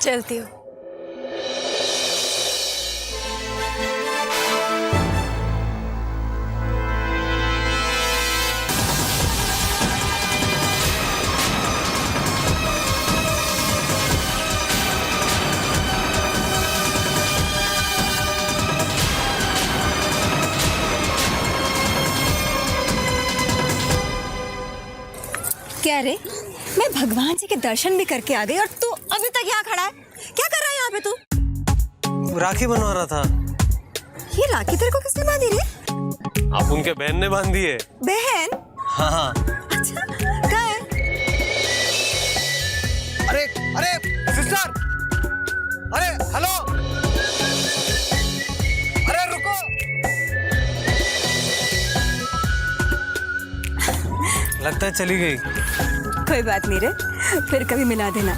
चलती हूँ। क्या रे, मैं भगवान जी के दर्शन भी करके आ गई और तू अभी तक यहाँ खड़ा है? क्या कर रहा है यहाँ पे तू? राखी बनवा रहा था। ये राखी तेरे को किसने बांधी रे? आप उनके बहन ने बांधी है। बहन? हाँ। अच्छा, कहाँ है? अरे अरे सिस्टर, अरे हेलो, अरे रुको। लगता है चली गई। कोई बात नहीं रे, फिर कभी मिला देना।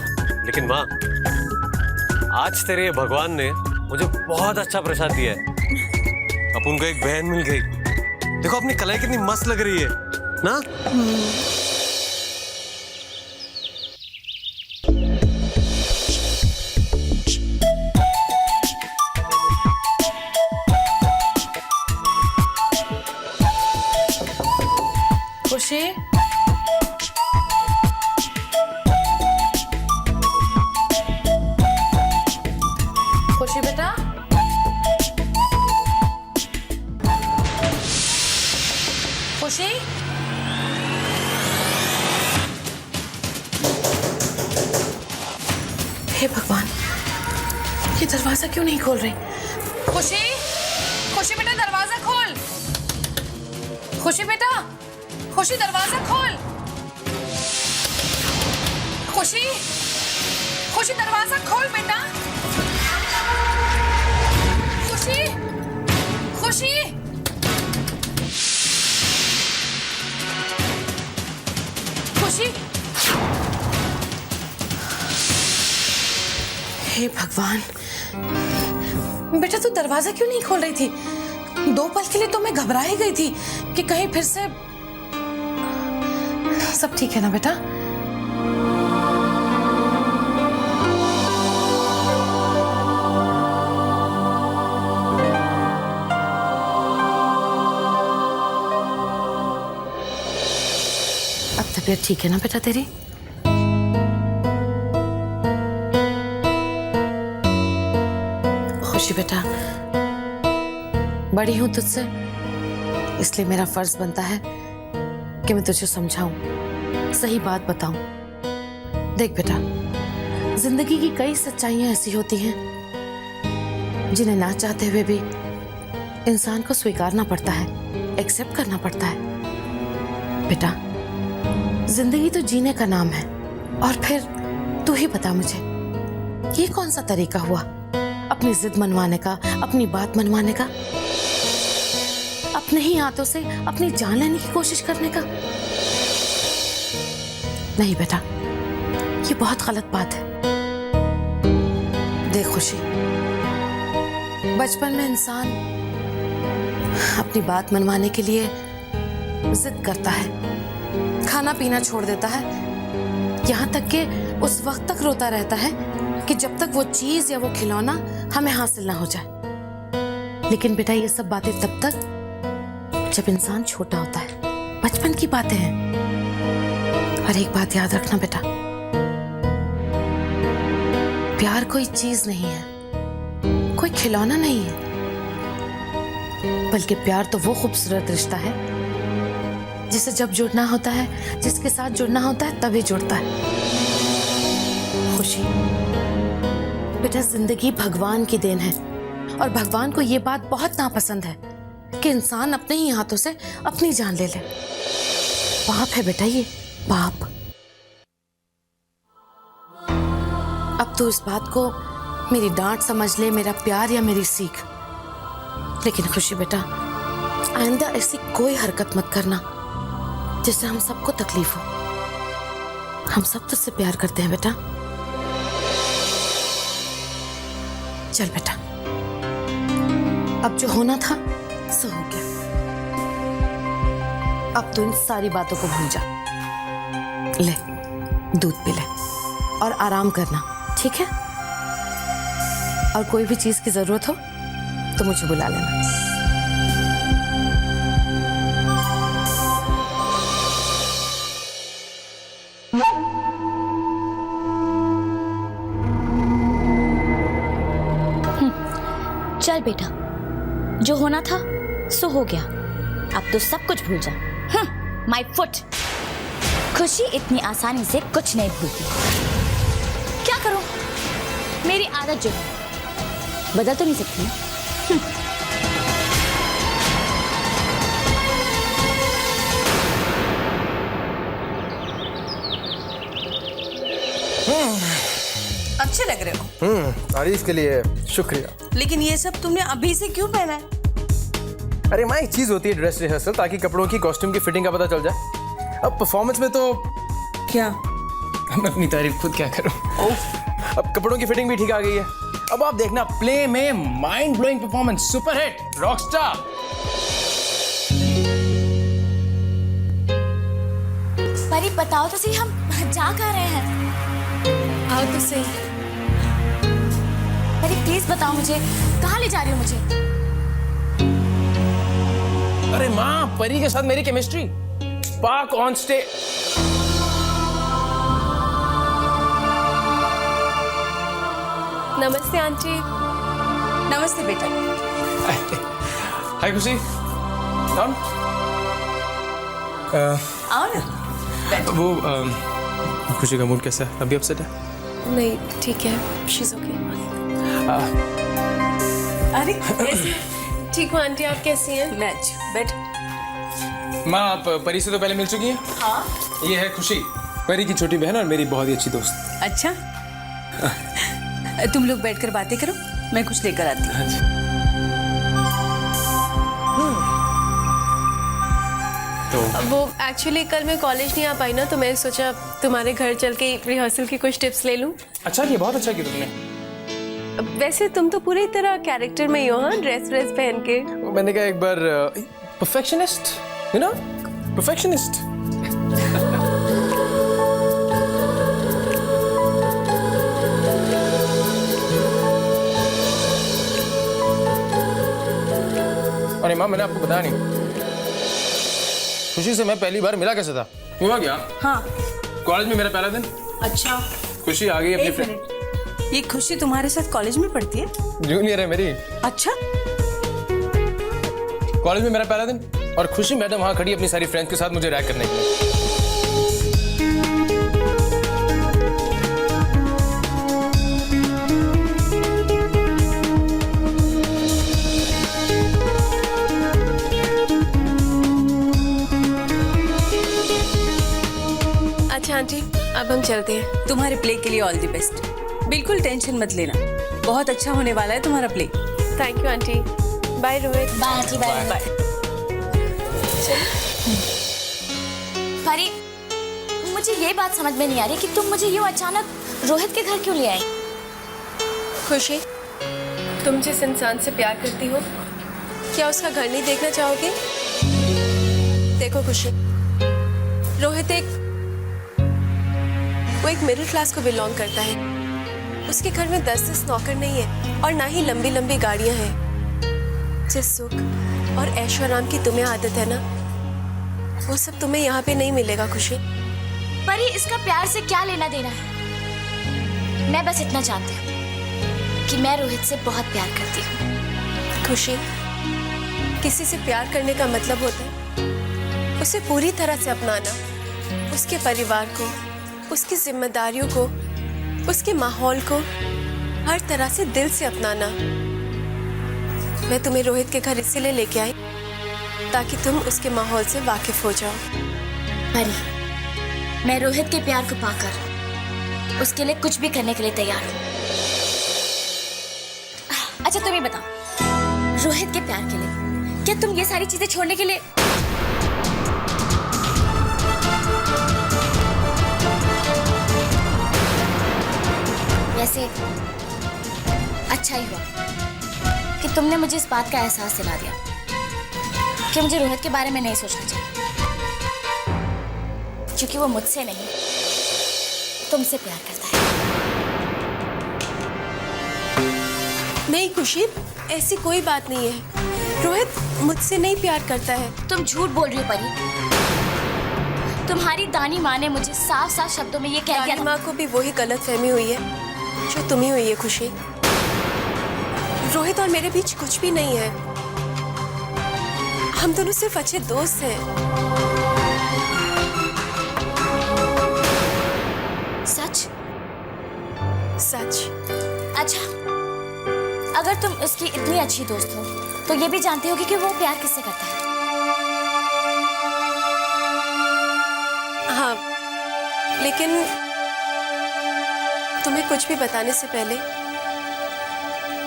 लेकिन माँ, आज तेरे ये भगवान ने मुझे बहुत अच्छा प्रसाद दिया है। अब उनको एक बहन मिल गई। देखो अपनी कलाई कितनी मस्त लग रही है ना। खुशी, खुशी बेटा, खुशी, हे भगवान, ये दरवाजा क्यों नहीं खोल रही? खुशी, खुशी बेटा दरवाजा खोल। खुशी बेटा, खुशी दरवाजा खोल। खुशी, खुशी दरवाजा खोल बेटा। खुशी, खुशी, खुशी। हे भगवान, बेटा तू दरवाजा क्यों नहीं खोल रही थी? 2 पल के लिए तो मैं घबरा ही गई थी कि कहीं फिर से। सब ठीक है ना बेटा? अब तबीयत ठीक है ना बेटा तेरी? खुशी बेटा, बड़ी हूं तुझसे, इसलिए मेरा फर्ज बनता है कि मैं तुझे समझाऊं, सही बात बताऊं। देख बेटा, जिंदगी की कई सच्चाइयां ऐसी होती हैं जिन्हें ना चाहते हुए भी इंसान को स्वीकारना पड़ता है, एक्सेप्ट करना पड़ता है। बेटा, जिंदगी तो जीने का नाम है, और फिर तू ही बता मुझे, ये कौन सा तरीका हुआ अपनी जिद मनवाने का, अपनी बात मनवाने का, अपने ही हाथों से अपनी जान लेने की कोशिश करने का? नहीं बेटा, ये बहुत गलत बात है। देख खुशी, बचपन में इंसान अपनी बात मनवाने के लिए जिद करता है, खाना पीना छोड़ देता है, यहां तक कि उस वक्त तक रोता रहता है कि जब तक वो चीज या वो खिलौना हमें हासिल ना हो जाए। लेकिन बेटा, ये सब बातें तब तक जब इंसान छोटा होता है, बचपन की बातें हैं। और एक बात याद रखना बेटा, प्यार कोई चीज नहीं है, कोई खिलौना नहीं है, बल्कि प्यार तो वो खूबसूरत रिश्ता है जिसे जब जुड़ना होता है, जिसके साथ जुड़ना होता है, तभी जुड़ता है। खुशी बेटा, जिंदगी भगवान की देन है, और भगवान को ये बात बहुत नापसंद है कि इंसान अपने ही हाथों से अपनी जान ले ले। पाप है बेटा, ये पाप। अब तू इस बात को मेरी डांट समझ ले, मेरा प्यार या मेरी सीख। लेकिन खुशी बेटा, आइंदा ऐसी कोई हरकत मत करना जिससे हम सबको तकलीफ हो। हम सब तुझसे प्यार करते हैं बेटा। चल बेटा, अब जो होना था सो हो गया। अब तू इन सारी बातों को भूल जा। ले, दूध पी ले और आराम करना, ठीक है? और कोई भी चीज की जरूरत हो तो मुझे बुला लेना। चल बेटा, जो होना था सो हो गया, अब तो सब कुछ भूल जा। My foot. खुशी इतनी आसानी से कुछ नहीं भूलती। क्या करूं, मेरी आदत जो है बदल तो नहीं सकती ना। अच्छे लग रहे हो। तारीफ के लिए शुक्रिया। लेकिन ये सब तुमने अभी से क्यों पहना है? अरे माँ, एक चीज होती है ड्रेस रिहर्सल, ताकि कपड़ों की कॉस्ट्यूम की फिटिंग का पता चल जाए। अब परफॉर्मेंस में तो क्या? मैं अपनी तारीफ खुद क्या करूं। अब कपड़ों की फिटिंग भी ठीक आ गई है। अब आप देखना, प्ले में mind blowing performance, superhit, Rockstar. परी बताओ तो सही, हम जा कहाँ रहे हैं? आओ तो सही। परी प्लीज बताओ मुझे, कहाँ ले जा रही हो मुझे? अरे माँ, परी के साथ मेरी केमिस्ट्री, पार्क ऑन स्टेज। नमस्ते आंटी। नमस्ते बेटा। हाय खुशी। कौन? आओ ना। वो खुशी का मूड कैसा है? अभी अपसेट है? नहीं ठीक है, शीज ओके। अरे कैसी? ठीक हूँ आंटी, आप कैसी हैं? मैं अच्छा। बैठ। माँ, आप परी से तो पहले मिल चुकी हैं? हाँ। ये है खुशी, परी की छोटी बहन और मेरी बहुत ही अच्छी दोस्त। अच्छा, तुम लोग बैठकर बातें करो, मैं कुछ लेकर आती हूँ। तो वो एक्चुअली कल मैं कॉलेज नहीं आ पाई ना, तो मैंने सोचा तुम्हारे घर चल के रिहर्सल की कुछ टिप्स ले लूँ। अच्छा किया, बहुत अच्छा किया तुमने। वैसे तुम तो पूरी तरह कैरेक्टर में ही हो, हाँ, ड्रेस पहन के। मैंने कहा एक बार परफेक्शनिस्ट, यू नो, परफेक्शनिस्ट। अरे माँ, मैंने आपको बताया नहीं, खुशी से मैं पहली बार मिला कैसे था? हुआ क्या? हाँ। कॉलेज में मेरा पहला दिन। अच्छा, खुशी आ गई अपनी एक फ्रेंड। मिनट, ये खुशी तुम्हारे साथ कॉलेज में पढ़ती है? जूनियर है मेरी। अच्छा। कॉलेज में मेरा पहला दिन और खुशी मैडम वहाँ खड़ी अपनी सारी फ्रेंड्स के साथ मुझे रैक करने के लिए। अच्छा आंटी, अब हम चलते हैं। तुम्हारे प्ले के लिए ऑल द बेस्ट। बिल्कुल टेंशन मत लेना, बहुत अच्छा होने वाला है तुम्हारा play. Thank you aunty. Bye Rohit. Bye aunty, bye. Bye. Pari, मुझे ये बात समझ में नहीं आ रही कि तुम मुझे यूं अचानक रोहित के घर क्यों ले आई? खुशी, तुम जिस इंसान से प्यार करती हो, क्या उसका घर नहीं देखना चाहोगे? देखो खुशी, रोहित वो एक मिडिल क्लास को बिलोंग करता है। उसके घर में 10 नौकर नहीं है और ना ही लंबी लंबी गाड़ियां हैं। जिस सुख और ऐशो आराम की तुम्हें आदत है ना, वो सब तुम्हें यहाँ पे नहीं मिलेगा खुशी। परी, इसका प्यार से क्या लेना देना है? मैं बस इतना जानती हूँ कि मैं रोहित से बहुत प्यार करती हूँ। खुशी, किसी से प्यार करने का मतलब होता है उसे पूरी तरह से अपनाना, उसके परिवार को, उसकी जिम्मेदारियों को, उसके माहौल को हर तरह से दिल से अपनाना। मैं तुम्हें रोहित के घर इसीलिए लेके आई ताकि तुम उसके माहौल से वाकिफ हो जाओ। परी, मैं रोहित के प्यार को पाकर उसके लिए कुछ भी करने के लिए तैयार हूँ। अच्छा तुम ही बताओ, रोहित के प्यार के लिए क्या तुम ये सारी चीजें छोड़ने के लिए? वैसे अच्छा ही हुआ कि तुमने मुझे इस बात का एहसास दिला दिया कि मुझे रोहित के बारे में नहीं सोचना चाहिए, क्योंकि वो मुझसे नहीं तुमसे प्यार करता है। नहीं खुशी, ऐसी कोई बात नहीं है। रोहित मुझसे नहीं प्यार करता है। तुम झूठ बोल रही हो परी। तुम्हारी दानी माँ ने मुझे साफ साफ शब्दों में ये कह दिया दादी माँ को भी वही गलत फहमी हुई है जो तुम्हें हुई है खुशी। रोहित और मेरे बीच कुछ भी नहीं है। हम दोनों सिर्फ अच्छे दोस्त हैं। सच? सच। अच्छा, अगर तुम उसकी इतनी अच्छी दोस्त हो तो ये भी जानते होगी कि वो प्यार किससे करता है। हाँ, लेकिन तुम्हें कुछ भी बताने से पहले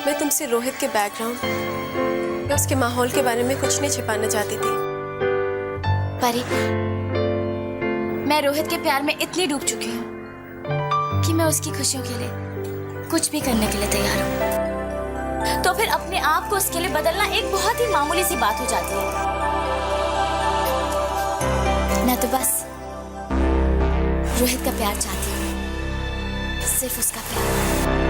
मैं तुमसे रोहित के बैकग्राउंड या उसके माहौल के बारे में कुछ नहीं छिपाना चाहती थी। परी, मैं रोहित के प्यार में इतनी डूब चुकी हूँ कि मैं उसकी खुशियों के लिए कुछ भी करने के लिए तैयार हूँ। तो फिर अपने आप को उसके लिए बदलना एक बहुत ही मामूली सी बात हो जाती है। मैं तो बस रोहित का प्यार चाहती हूँ, सिर्फ उसका प्यार।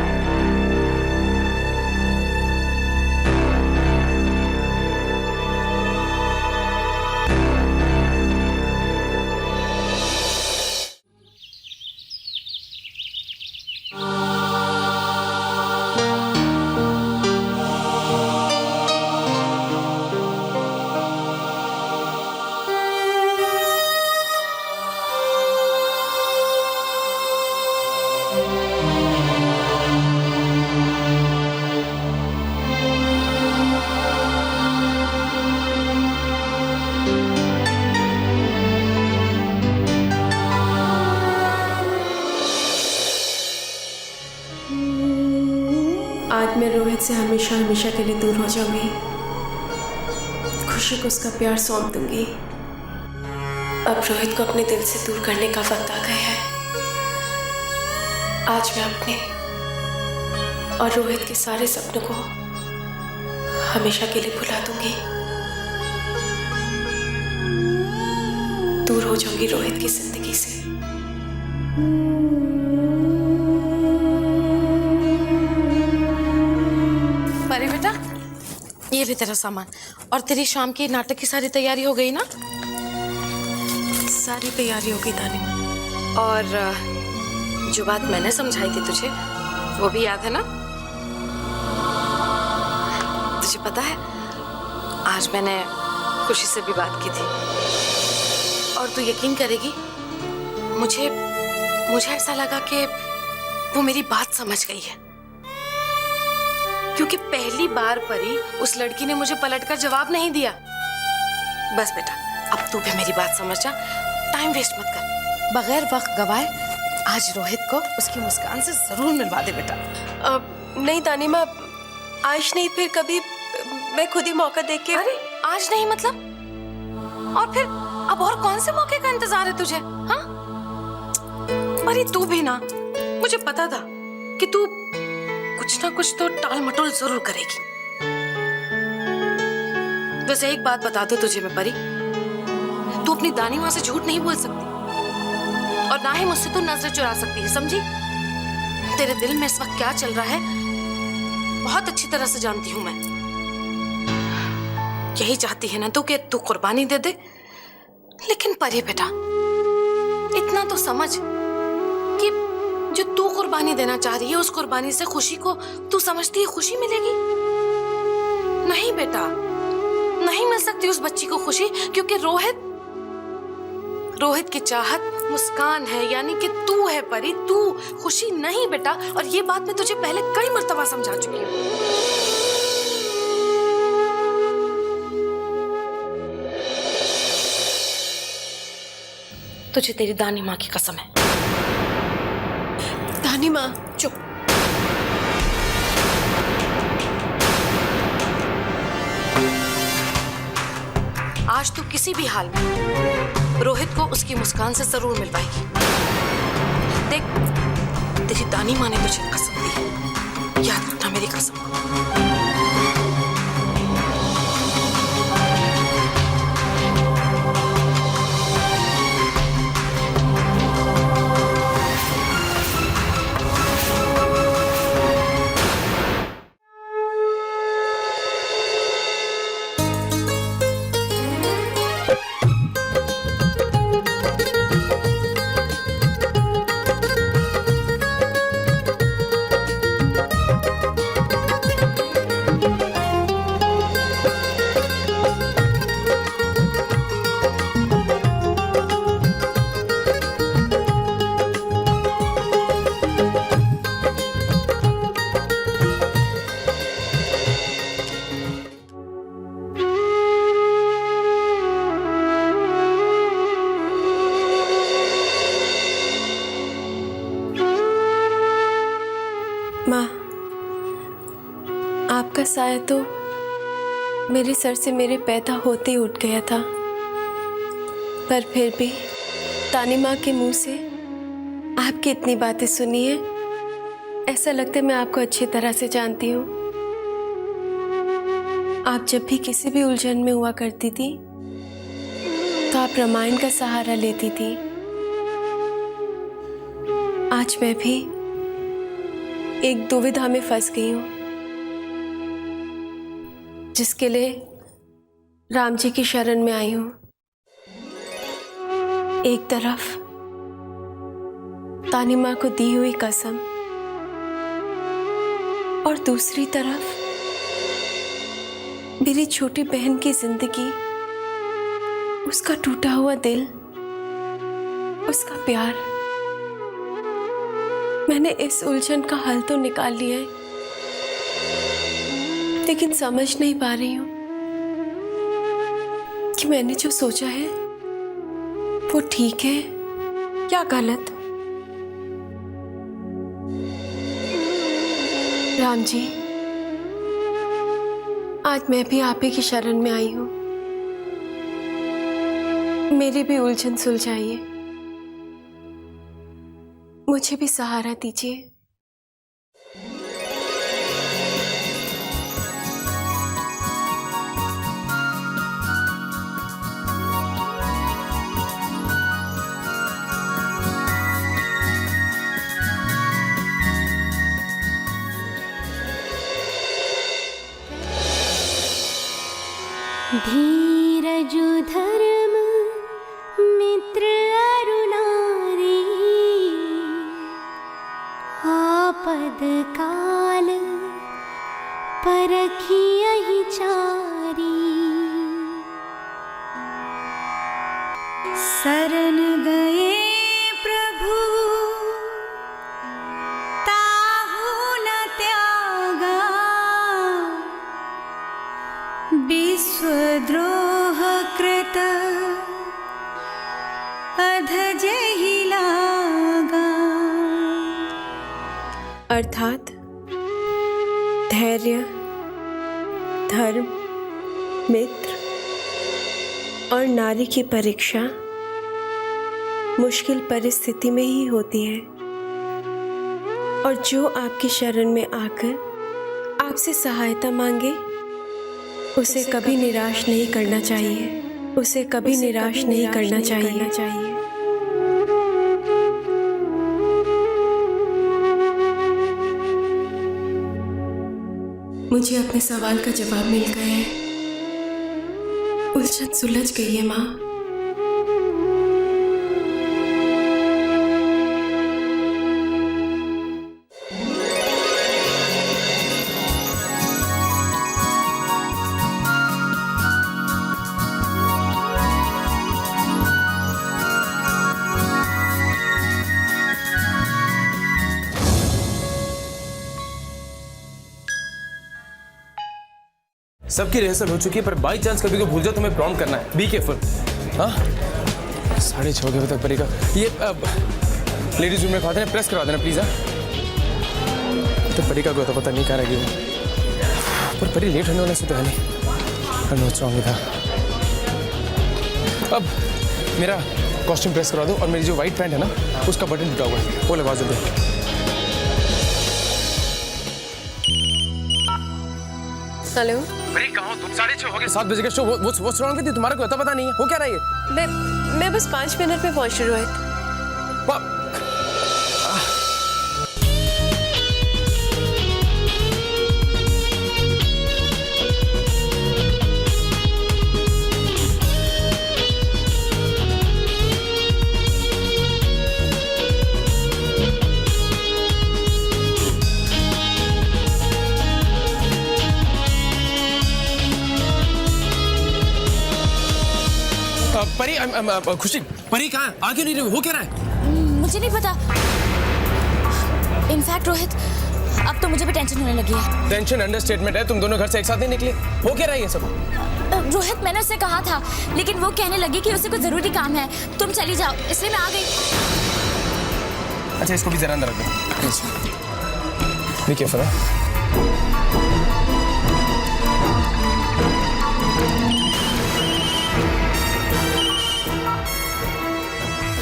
आज मैं रोहित से हमेशा हमेशा के लिए दूर हो जाऊंगी। खुशी को उसका प्यार सौंप दूंगी। अब रोहित को अपने दिल से दूर करने का वक्त आ गया है। आज मैं अपने और रोहित के सारे सपनों को हमेशा के लिए भुला दूंगी। दूर हो जाऊंगी रोहित की जिंदगी से। परी बेटा, ये भी तेरा सामान। और तेरी शाम की नाटक की सारी तैयारी हो गई ना? सारी तैयारी हो गई दानी माँ। और जो बात मैंने समझाई थी तुझे, वो भी याद है ना? तुझे पता है, आज मैंने खुशी से भी बात की थी और तू यकीन करेगी, मुझे ऐसा लगा कि वो मेरी बात समझ गई है। क्योंकि पहली बार परी उस लड़की ने मुझे पलटकर जवाब नहीं दिया। बस बेटा, अब तू भी मेरी बात समझ जा, टाइम वेस्ट मत कर। बगैर वक्त गवाए आज रोहित को उसकी मुस्कान से जरूर मिलवा दे बेटा। नहीं दानी माँ, आज नहीं फिर कभी मैं खुद ही मौका देख के। अरे आज नहीं मतलब? और फिर अब और कौन से मौके का इंतजार है तुझे? हाँ परी, तू भी ना, मुझे पता था कि तू कुछ ना कुछ तो टाल मटोल जरूर करेगी। वैसे एक बात बता दो तुझे मैं परी, तू अपनी दानी माँ से झूठ नहीं बोल सकती और ना ही मुझसे तू नजर चुरा सकती है, समझी? तेरे दिल में इस वक्त क्या चल रहा है बहुत अच्छी तरह से जानती हूं मैं। यही चाहती है ना तू कि तू कुर्बानी दे दे। लेकिन परी बेटा, इतना तो समझ कि जो तू कुर्बानी देना चाह रही है, उस कुर्बानी से खुशी को तू समझती है खुशी मिलेगी? नहीं बेटा, नहीं मिल सकती उस बच्ची को खुशी, क्योंकि रोहित की चाहत मुस्कान है, यानी कि तू है परी, तू खुशी नहीं बेटा। और ये बात मैं तुझे पहले कई मर्तबा समझा चुकी हूँ। तुझे तेरी दानी माँ की कसम है। दानी माँ चुप। आज तू किसी भी हाल में रोहित को उसकी मुस्कान से जरूर मिलवाएगी। देख, तेरी दानी माँ ने तुझे कसम दी है, याद रखना मेरी कसम को। माँ, आपका साया तो मेरे सर से मेरे पैदा होते ही उठ गया था, पर फिर भी तानी माँ के मुंह से आपकी इतनी बातें सुनी है, ऐसा लगता है मैं आपको अच्छी तरह से जानती हूँ। आप जब भी किसी भी उलझन में हुआ करती थी तो आप रामायण का सहारा लेती थी। आज मैं भी एक दुविधा में फंस गई हूँ, जिसके लिए राम जी की शरण में आई हूँ। एक तरफ तानी माँ को दी हुई कसम और दूसरी तरफ मेरी छोटी बहन की जिंदगी, उसका टूटा हुआ दिल, उसका प्यार। मैंने इस उलझन का हल तो निकाल लिया है, लेकिन समझ नहीं पा रही हूं कि मैंने जो सोचा है वो ठीक है या गलत। राम जी, आज मैं भी आप ही की शरण में आई हूं। मेरी भी उलझन सुलझाइए, मुझे भी सहारा दीजिए। धीरजु धर्म मित्र अरुणारी, आपद काल परखियहि चारी। शरण गए प्रभु ताहु न त्यागा, विश्वद्रोह कृत अधजहि लागा। अर्थात धैर्य, धर्म, मित्र और नारी की परीक्षा मुश्किल परिस्थिति में ही होती है, और जो आपकी शरण में आकर आपसे सहायता मांगे उसे कभी निराश नहीं करना चाहिए, उसे कभी निराश नहीं करना चाहिए। मुझे अपने सवाल का जवाब मिल गया है, उलझन सुलझ गई है माँ। सबकी रिहर्सल हो चुकी है, पर बाई चांस कभी को भूल जाओ, तुम्हें प्रॉम्प्ट करना है। Be careful. हाँ, 6:30 बजे तक परी का ये लेडीज रूम में खा देना, प्रेस करवा देना प्लीज। हाँ, तो परी का कोई तो पता नहीं कहाँ रहेगी वो, पर परी लेट होने वाला से तो है नहीं। नो स्ट्रॉन्ग था। अब मेरा कॉस्ट्यूम प्रेस करवा दो, और मेरी जो व्हाइट पैंट है ना उसका बटन टूटा हुआ है, वो लगवा जल्दी। हेलो, परी कहाँ हो तुम? 6:30 हो गए, 7 बजे का शो। वो स्ट्रॉन्ग थी, तुम्हारा कोई पता नहीं है वो क्या रहा है? मैं बस 5 मिनट में पहुंच रही हूँ। परी, खुशी, परी कहाँ? आ क्यों नहीं रही? हो क्या रहा है? मुझे नहीं पता। इनफैक्ट रोहित, अब तो मुझे भी टेंशन होने लगी है। टेंशन अंडरस्टेटमेंट है। तुम दोनों घर से एक साथ नहीं निकले, हो क्या रहा है ये सब? रोहित, मैंने उससे कहा था, लेकिन वो कहने लगी कि उसे कुछ जरूरी काम है, तुम चली जाओ, इसलिए मैं आ गई। अच्छा, इसको भी जरा अंदर रख दो। Be careful, huh?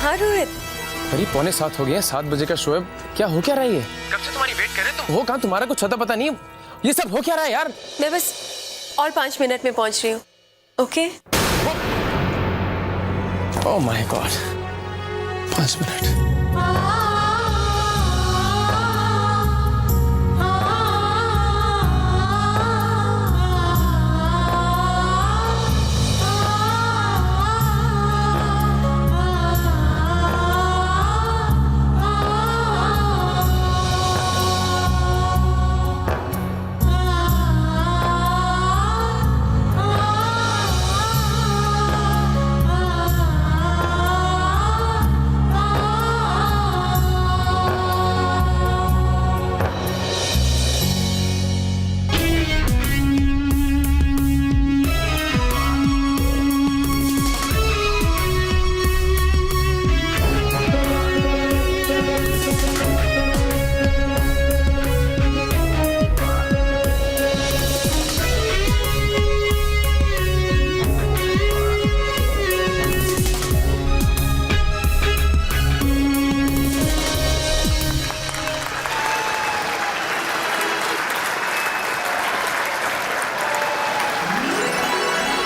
हाँ रोहित, अरे 6:45 हो गए हैं, 7 बजे का शो है। क्या हो क्या रहा है ये? कब से तुम्हारी वेट कर रहे तुम? हो कहाँ, तुम्हारा कुछ पता नहीं। ये सब हो क्या रहा है यार? मैं बस और 5 मिनट में पहुंच रही हूँ। Okay? Oh my God, 5 minute.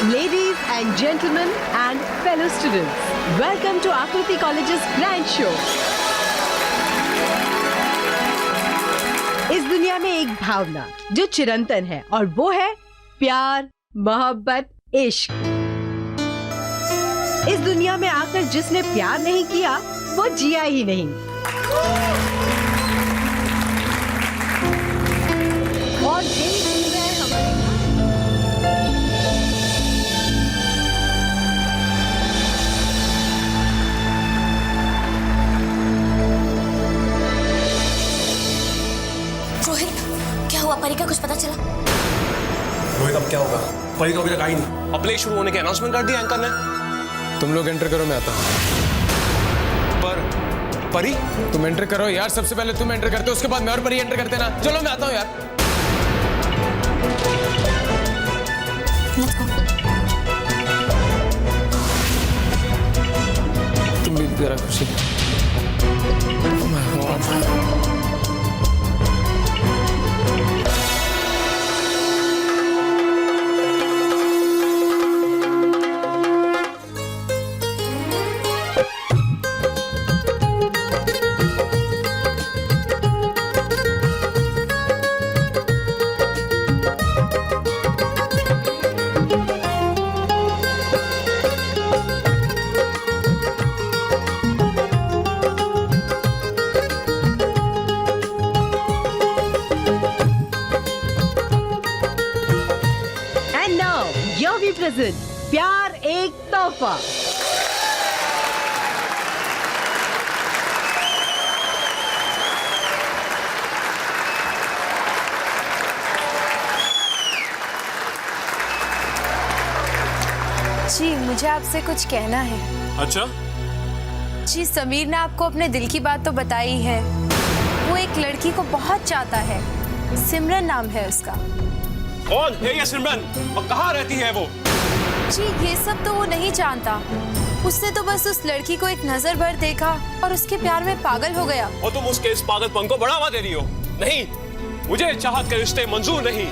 Ladies and gentlemen and fellow students, welcome to Akriti College's grand show. इस दुनिया में एक भावना जो चिरंतन है और वो है प्यार, मोहब्बत, इश्क। इस दुनिया में आकर जिसने प्यार नहीं किया वो जिया ही नहीं। और यही चीज है हमारे रोहित, क्या हुआ? परी का कुछ पता चला? रोहित अब क्या होगा? परी तो अभी तक आई नहीं। अब प्ले शुरू होने के अनाउंसमेंट कर दिया एंकर ने। तुम लोग एंटर करो, मैं आता हूँ। पर परी, तुम एंटर करो यार, सबसे पहले तुम एंटर करते हो, उसके बाद मैं और परी एंटर करते ना। चलो मैं आता हूँ यार। Let's go. तुम भी जरा खुशी। Oh my God. And now, here we present प्यार एक तोहफा। जी, मुझे आपसे कुछ कहना है। अच्छा? जी, समीर ने आपको अपने दिल की बात तो बताई है। वो एक लड़की को बहुत चाहता है, सिमरन नाम है उसका। कौन है ये सिमरन? और कहाँ रहती है वो? जी, ये सब तो वो नहीं जानता। उसने तो बस उस लड़की को एक नजर भर देखा और उसके प्यार में पागल हो गया। और तुम उसके इस पागलपन को बढ़ावा दे रही हो? नहीं, मुझे चाहत के रिश्ते मंजूर नहीं।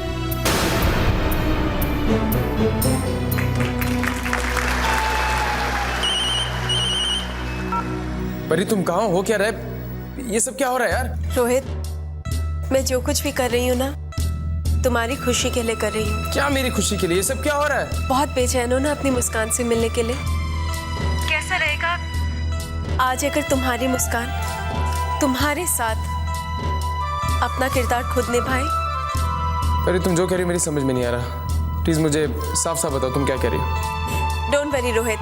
परी तुम कहाँ हो? क्या रहे? ये सब क्या हो रहा है यार? रोहित, मैं जो कुछ भी कर रही हूँ ना, तुम्हारी खुशी के लिए कर रही हूँ। क्या मेरी खुशी के लिए? ये सब क्या हो रहा है? बहुत बेचैन हो ना अपनी मुस्कान से मिलने के लिए? कैसा रहेगा आज अगर तुम्हारी मुस्कान तुम्हारे साथ अपना किरदार खुद निभाए? परी तुम जो कह रही हो मेरी समझ में नहीं आ रहा। प्लीज मुझे साफ साफ बताओ तुम क्या कह रही हो। डोंट वरी रोहित,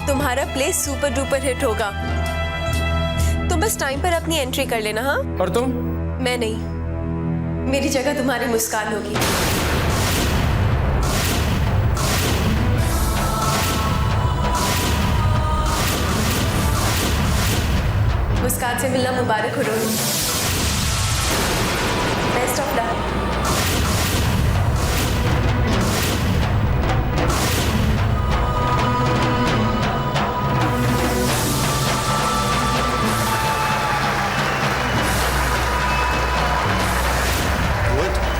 तुम्हारा प्ले सुपर डुपर हिट होगा। तुम बस टाइम पर अपनी एंट्री कर लेना। हाँ? और तुम? मैं नहीं, मेरी जगह तुम्हारी मुस्कान होगी। मुस्कान से मिलना मुबारक हो रोहित। मैं मसला है?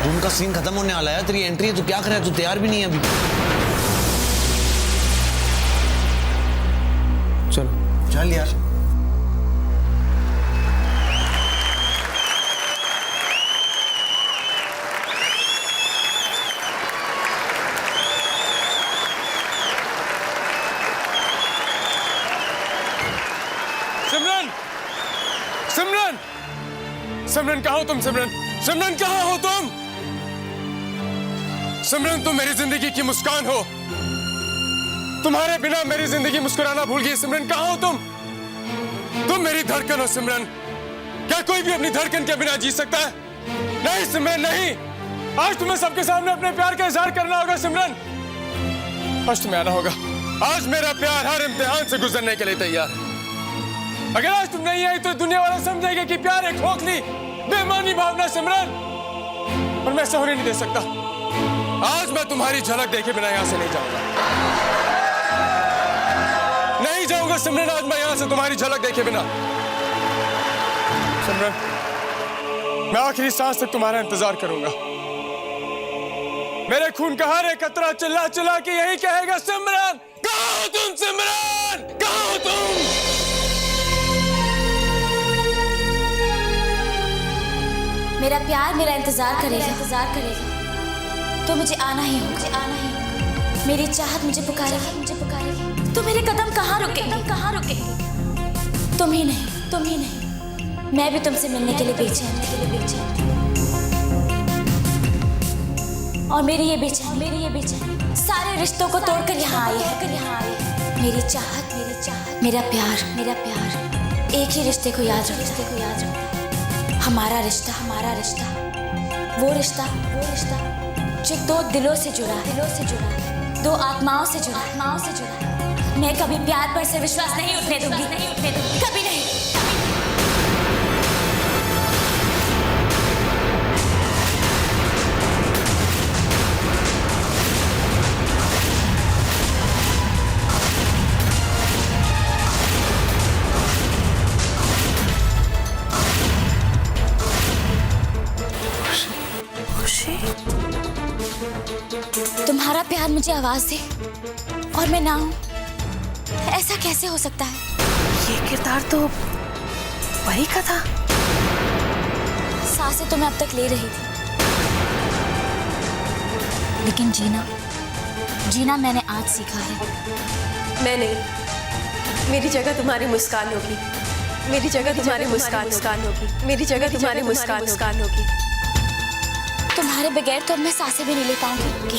रूम का सीन खत्म होने वाला है, तेरी एंट्री है, तू क्या कर रहा है? तू तैयार भी नहीं है अभी। चलो चल यार। सिमरन, सिमरन, सिमरन कहाँ हो तुम? सिमरन, सिमरन कहाँ हो तुम? सिमरन, तुम मेरी जिंदगी की मुस्कान हो। तुम्हारे बिना मेरी जिंदगी मुस्कुराना भूल गई। सिमरन कहाँ हो तुम? तुम मेरी धड़कन हो सिमरन। क्या कोई भी अपनी धड़कन के बिना जी सकता है? नहीं सिमरन, नहीं। आज तुम्हें सबके सामने अपने प्यार का इजहार करना होगा सिमरन। आज तुम्हें आना होगा। आज मेरा प्यार हर इम्तिहान से गुजरने के लिए तैयार है। अगर आज तुम नहीं आई तो दुनिया वाले समझेंगे कि प्यार एक खोखली बेमानी भावना सिमरन, और मैं ऐसा होने नहीं दे सकता। आज मैं तुम्हारी झलक देखे बिना यहां से नहीं जाऊंगा। नहीं जाऊंगा सिमरन, आज मैं यहां से तुम्हारी झलक देखे बिना। सिमरन, मैं आखिरी सांस तक तुम्हारा इंतजार करूंगा। मेरे खून का हर एक कतरा चिल्ला चिल्ला के यही कहेगा, सिमरन कहाँ हो तुम? सिमरन कहाँ हो तुम? मेरा प्यार मेरा इंतजार करेगा, तो मुझे आना ही होगा। मेरी चाहत मुझे पुकारेगी, तो मेरे कदम कहाँ रुके? तुम ही नहीं, मैं भी तुमसे मिलने के लिए बेचैन थी। और मेरी ये बेचैनी सारे रिश्तों को तोड़कर यहाँ आई है। मेरी चाहत, मेरा प्यार एक ही रिश्ते को याद रखता है। हमारा रिश्ता, वो रिश्ता जो दो दिलों से जुड़ा है, दो आत्माओं से जुड़ा है। मैं कभी प्यार पर से विश्वास नहीं उठने दूंगी, कभी नहीं। तुम्हारा प्यार मुझे आवाज दे और मैं ना हूं, ऐसा कैसे हो सकता है? ये किरदार तो परी का था। सांसें तो मैं अब तक ले रही थी, लेकिन जीना मैंने आज सीखा है। मैं नहीं, मेरी जगह तुम्हारी मुस्कान होगी। मेरी जगह तुम्हारी मुस्कान होगी। मेरी जगह तुम्हारी मुस्कान होगी। तुम्हारे बगैर तो अब मैं सांसें भी नहीं ले पाऊंगी।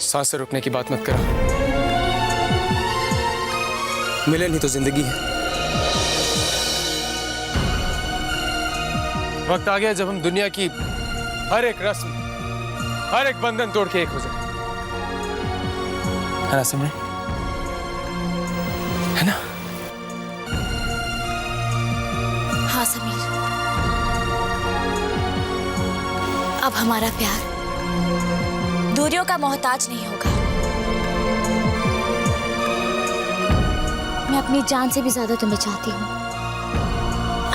सांसें रुकने की बात मत करो। मिलन ही तो जिंदगी है। वक्त आ गया जब हम दुनिया की हर एक रस्म, हर एक बंधन तोड़ के एक हो जाए। है ना सिमरन? है ना? हाँ समीर, अब हमारा प्यार दूरियों का मोहताज नहीं होगा। मैं अपनी जान से भी ज्यादा तुम्हें चाहती हूँ।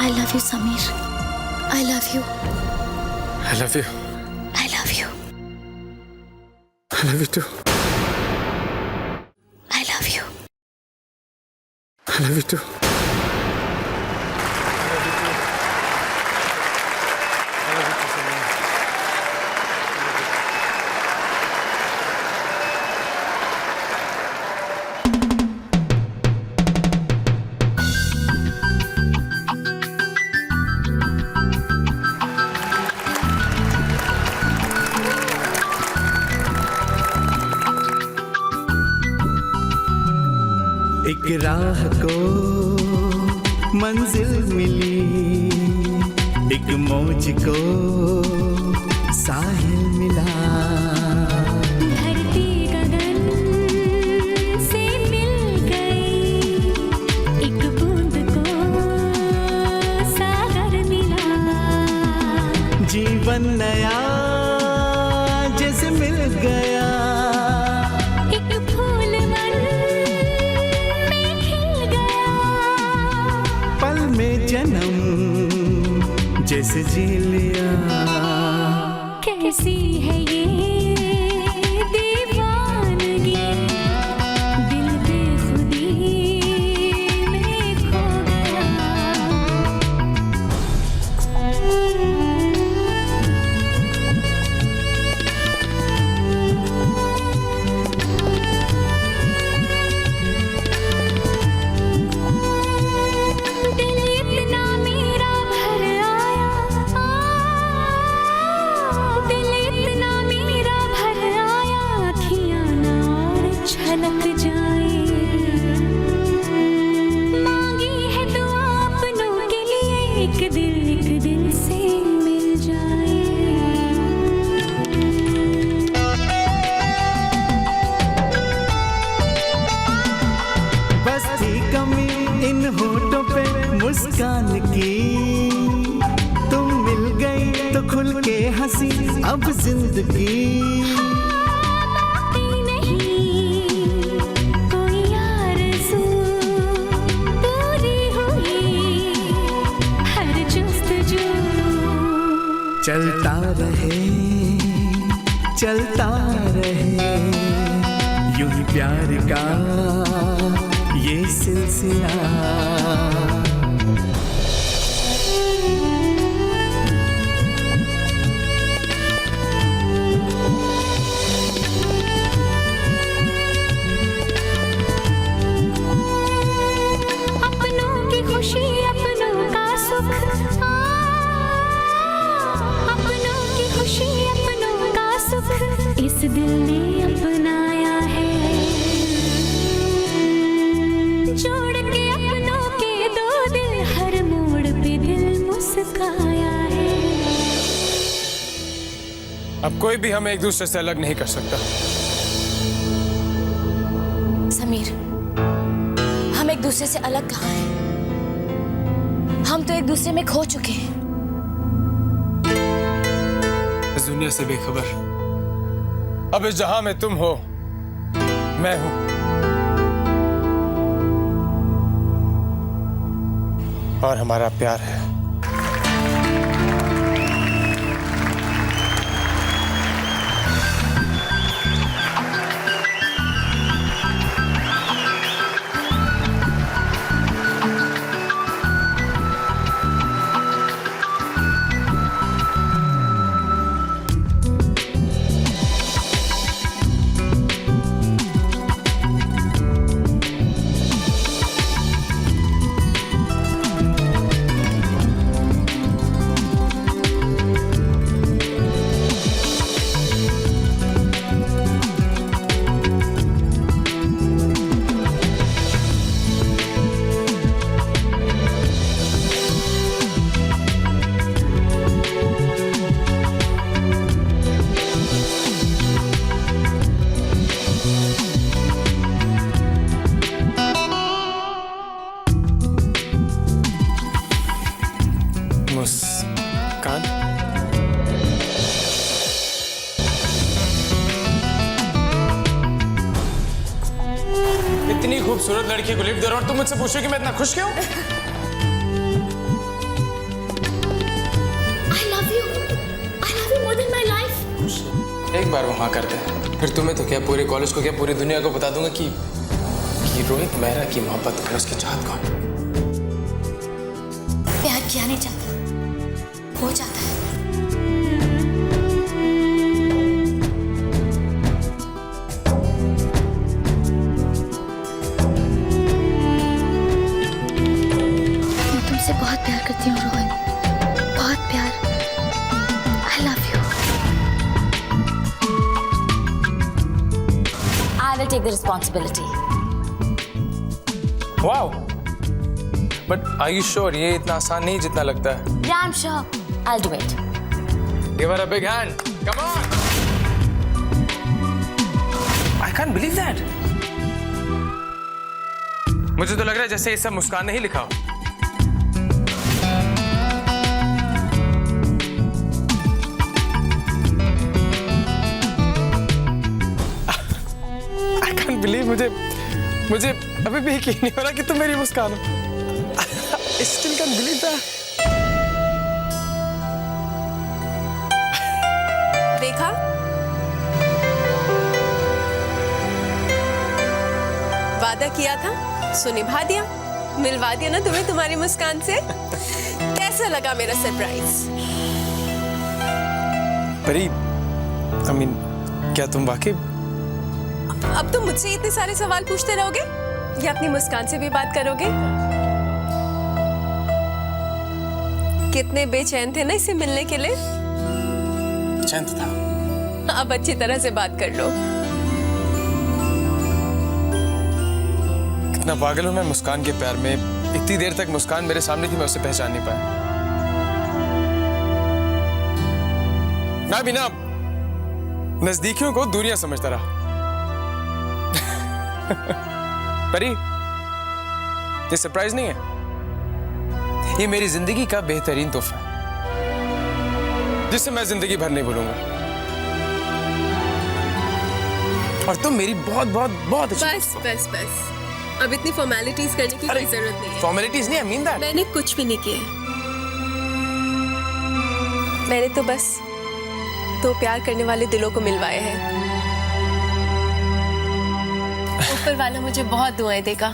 I love you Sameer, I love you, I love you, I love you, I love you too, I love you, I love you too. एक राह को मंजिल मिली, एक मौज को साहिल मिला। धरती गगन से मिल से जी लिया। कैसी है ये दीवानगी, दिल बेखुदी में खो गया। दिल इतना मेरा भर आया, दिल इतना मेरा भर आया, आँखियाँ ना और छलक जाए। मांगी है दुआ अपनों के लिए, एक दिल से मिल जाए। बस थी कमी इन होठों पे मुस्कान की, तुम मिल गई तो खुल के हंसी अब जिंदगी। बाकी नहीं कोई आरज़ू पूरी हुई, हर जुस्तजू चलता रहे यूं ही प्यार का ये सिलसिला। अपनों की खुशी अपनों का सुख, अपनों की खुशी अपनों का सुख, इस दिल ने अपनाया है। जोड़ के अपनों के दो दिल, हर मोड़ पे दिल मुस्काया है। अब कोई भी हमें एक दूसरे से अलग नहीं कर सकता। समीर, हम एक दूसरे से अलग कहाँ हैं? हम तो एक दूसरे में खो चुके हैं। इस दुनिया से बेखबर, अब इस जहां में तुम हो, मैं हूं, और हमारा प्यार है। मुस्कान, इतनी खूबसूरत लड़की को लिफ्ट दे रहा हूं और तुम मुझसे पूछो कि मैं इतना खुश क्यों? I love you more than my life. एक बार वहां कर दे, फिर तुम्हें तो क्या पूरे कॉलेज को क्या पूरी दुनिया को बता दूंगा कि रोहित मेहरा की मोहब्बत और उसकी चाहत कौन। प्यार किया नहीं जाता, हो जाता है। मैं तुमसे बहुत प्यार करती हूँ रोहित, बहुत प्यार। I love you. I will take the responsibility. Wow, but are you sure ये इतना आसान नहीं जितना लगता है? Yeah, I'm sure. I'll do it. Give her a big hand. Come on. I can't believe that. मुझे तो लग रहा है जैसे ये सब मुस्कान ने ही लिखा हो। I can't believe मुझे अभी भी यकीन नहीं हो रहा कि तुम मेरी मुस्कान हो। I still can't believe that. देखा? वादा किया था, सो निभा दिया। मिलवा दिया ना तुम्हें तुम्हारी मुस्कान से। कैसा लगा मेरा सरप्राइज? परी, I mean, क्या तुम वाकई? अब तुम मुझसे इतने सारे सवाल पूछते रहोगे या अपनी मुस्कान से भी बात करोगे? कितने बेचैन थे ना इसे मिलने के लिए। चैन तो था। अब अच्छी तरह से बात कर लो। कितना पागल हूं मैं मुस्कान के प्यार में। इतनी देर तक मुस्कान मेरे सामने थी, मैं उसे पहचान नहीं पाया। मैं भी ना नजदीकियों को दूरियां समझता रहा। परी, ये सरप्राइज नहीं है, ये मेरी जिंदगी का बेहतरीन तोहफा है जिससे मैं जिंदगी भर नहीं भूलूंगा। और तुम मेरी बहुत बहुत बहुत अच्छी। बस बस बस, अब इतनी फॉर्मेलिटीज करने की कोई जरूरत नहीं है। फॉर्मेलिटीज नहीं, I mean that। मैंने कुछ भी नहीं किया। मैंने तो बस दो प्यार करने वाले दिलों को मिलवाया है। ऊपर वाला मुझे बहुत दुआएं देगा